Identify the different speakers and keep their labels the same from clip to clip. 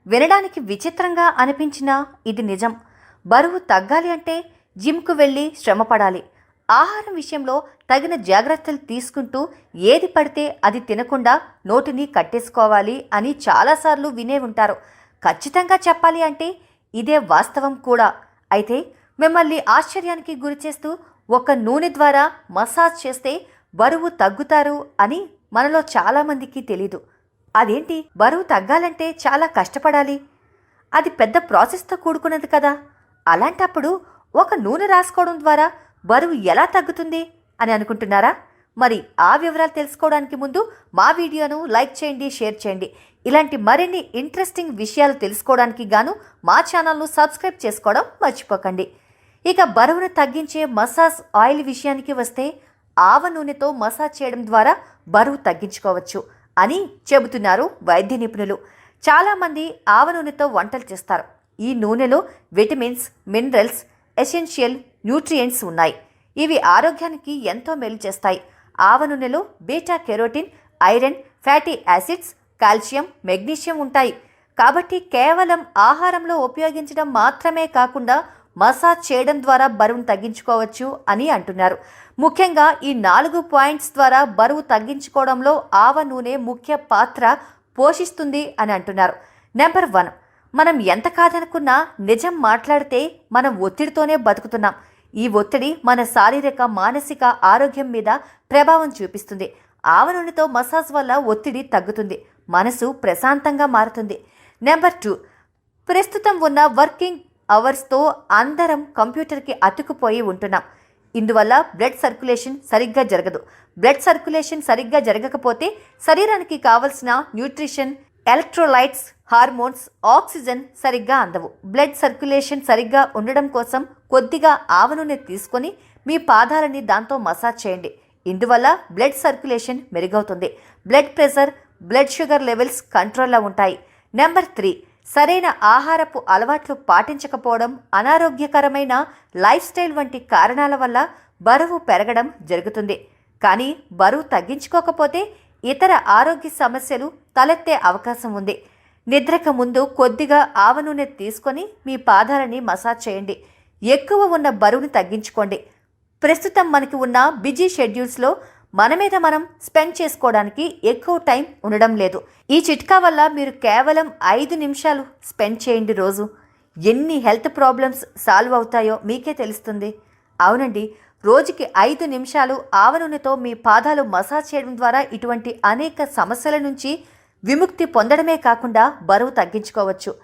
Speaker 1: వినడానికి విచిత్రంగా అనిపించినా ఇది నిజం. బరువు తగ్గాలి అంటే జిమ్కు వెళ్ళి శ్రమపడాలి. ఆహారం విషయంలో తగిన జాగ్రత్తలు తీసుకుంటూ ఏది పడితే అది తినకుండా నోటిని కట్టేసుకోవాలి అని చాలాసార్లు వినే ఉంటారు. ఖచ్చితంగా చెప్పాలి అంటే ఇదే వాస్తవం కూడా. అయితే మిమ్మల్ని ఆశ్చర్యానికి గురిచేస్తూ ఒక నూనె ద్వారా మసాజ్ చేస్తే బరువు తగ్గుతారు అని మనలో చాలామందికి తెలీదు. అదేంటి, బరువు తగ్గాలంటే చాలా కష్టపడాలి, అది పెద్ద ప్రాసెస్తో కూడుకున్నది కదా, అలాంటప్పుడు ఒక నూనె రాసుకోవడం ద్వారా బరువు ఎలా తగ్గుతుంది అని అనుకుంటున్నారా? మరి ఆ వివరాలు తెలుసుకోవడానికి ముందు మా వీడియోను లైక్ చేయండి, షేర్ చేయండి. ఇలాంటి మరిన్ని ఇంట్రెస్టింగ్ విషయాలు తెలుసుకోవడానికి గాను మా ఛానల్ను సబ్స్క్రైబ్ చేసుకోవడం మర్చిపోకండి. ఇక బరువును తగ్గించే మసాజ్ ఆయిల్ విషయానికి వస్తే ఆవ నూనెతో మసాజ్ చేయడం ద్వారా బరువు తగ్గించుకోవచ్చు అని చెబుతున్నారు వైద్య నిపుణులు. చాలామంది ఆవ నూనెతో వంటలు చేస్తారు. ఈ నూనెలో విటమిన్స్, మినరల్స్, ఎసెన్షియల్ న్యూట్రియంట్స్ ఉన్నాయి. ఇవి ఆరోగ్యానికి ఎంతో మేలు చేస్తాయి. ఆవ నూనెలో beta carotene, iron, fatty acids, calcium, magnesium ఉంటాయి. కాబట్టి కేవలం ఆహారంలో ఉపయోగించడం మాత్రమే కాకుండా మసాజ్ చేయడం ద్వారా బరువును తగ్గించుకోవచ్చు అని అంటున్నారు. ముఖ్యంగా ఈ 4 పాయింట్స్ ద్వారా బరువు తగ్గించుకోవడంలో ఆవ నూనె ముఖ్య పాత్ర పోషిస్తుంది అని అంటున్నారు. నెంబర్ 1, మనం ఎంత కాదనుకున్నా నిజం మాట్లాడితే మనం ఒత్తిడితోనే బతుకుతున్నాం. ఈ ఒత్తిడి మన శారీరక, మానసిక ఆరోగ్యం మీద ప్రభావం చూపిస్తుంది. ఆవ నూనెతో మసాజ్ వల్ల ఒత్తిడి తగ్గుతుంది, మనసు ప్రశాంతంగా మారుతుంది. నెంబర్ 2, ప్రస్తుతం ఉన్న వర్కింగ్ అవర్స్తో అందరం కంప్యూటర్కి అతుక్కుపోయి ఉంటున్నాం. ఇందువల్ల బ్లడ్ సర్క్యులేషన్ సరిగ్గా జరగదు. బ్లడ్ సర్క్యులేషన్ సరిగ్గా జరగకపోతే శరీరానికి కావలసిన న్యూట్రిషన్, ఎలక్ట్రోలైట్స్, హార్మోన్స్, ఆక్సిజన్ సరిగ్గా అందవు. బ్లడ్ సర్క్యులేషన్ సరిగ్గా ఉండడం కోసం కొద్దిగా ఆవ నూనె తీసుకొని మీ పాదాలని దాంతో మసాజ్ చేయండి. ఇందువల్ల బ్లడ్ సర్క్యులేషన్ మెరుగవుతుంది. Blood pressure, blood sugar levels కంట్రోల్లో ఉంటాయి. నెంబర్ 3, సరైన ఆహారపు అలవాట్లు పాటించకపోవడం, అనారోగ్యకరమైన లైఫ్ స్టైల్ వంటి కారణాల వల్ల బరువు పెరగడం జరుగుతుంది. కానీ బరువు తగ్గించుకోకపోతే ఇతర ఆరోగ్య సమస్యలు తలెత్తే అవకాశం ఉంది. నిద్రకు ముందు కొద్దిగా ఆవ నూనె తీసుకొని మీ పాదాలని మసాజ్ చేయండి. ఎక్కువ ఉన్న బరువును తగ్గించుకోండి. ప్రస్తుతం మనకి ఉన్న బిజీ షెడ్యూల్స్లో మన మీద మనం స్పెండ్ చేసుకోవడానికి ఎక్కువ టైం ఉండడం లేదు. ఈ చిట్కా వల్ల మీరు కేవలం 5 నిమిషాలు స్పెండ్ చేయండి రోజు. ఎన్ని హెల్త్ ప్రాబ్లమ్స్ సాల్వ్ అవుతాయో మీకే తెలుస్తుంది. అవునండి, రోజుకి 5 నిమిషాలు ఆవ నూనెతో మీ పాదాలు మసాజ్ చేయడం ద్వారా ఇటువంటి అనేక సమస్యల నుంచి విముక్తి పొందడమే కాకుండా బరువు తగ్గించుకోవచ్చు.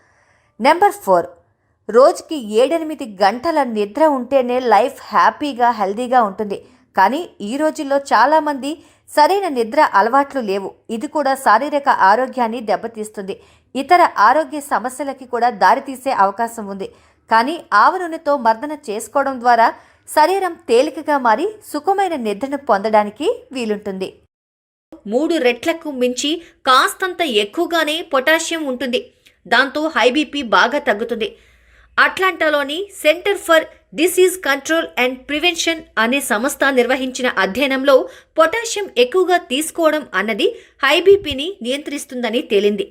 Speaker 1: నెంబర్ 4, రోజుకి 7-8 గంటల నిద్ర ఉంటేనే లైఫ్ హ్యాపీగా, హెల్దీగా ఉంటుంది. కానీ ఈ రోజుల్లో చాలామంది సరైన నిద్ర అలవాట్లు లేవు. ఇది కూడా శారీరక ఆరోగ్యాన్ని దెబ్బతీస్తుంది. ఇతర ఆరోగ్య సమస్యలకి కూడా దారితీసే అవకాశం ఉంది. కానీ ఆవ నూనెతో మర్దన చేసుకోవడం ద్వారా శరీరం తేలికగా మారి సుఖమైన నిద్రను పొందడానికి వీలుంటుంది. 3 రెట్లకు మించి కాస్తంత ఎక్కువగానే పొటాషియం ఉంటుంది. దాంతో హై బీపీ బాగా తగ్గుతుంది. అట్లాంటాలోని centre for disease control and prevention అనే సంస్థ నిర్వహించిన అధ్యయనంలో పొటాషియం ఎక్కువగా తీసుకోవడం అన్నది హై బీపీని నియంత్రిస్తుందని తేలింది.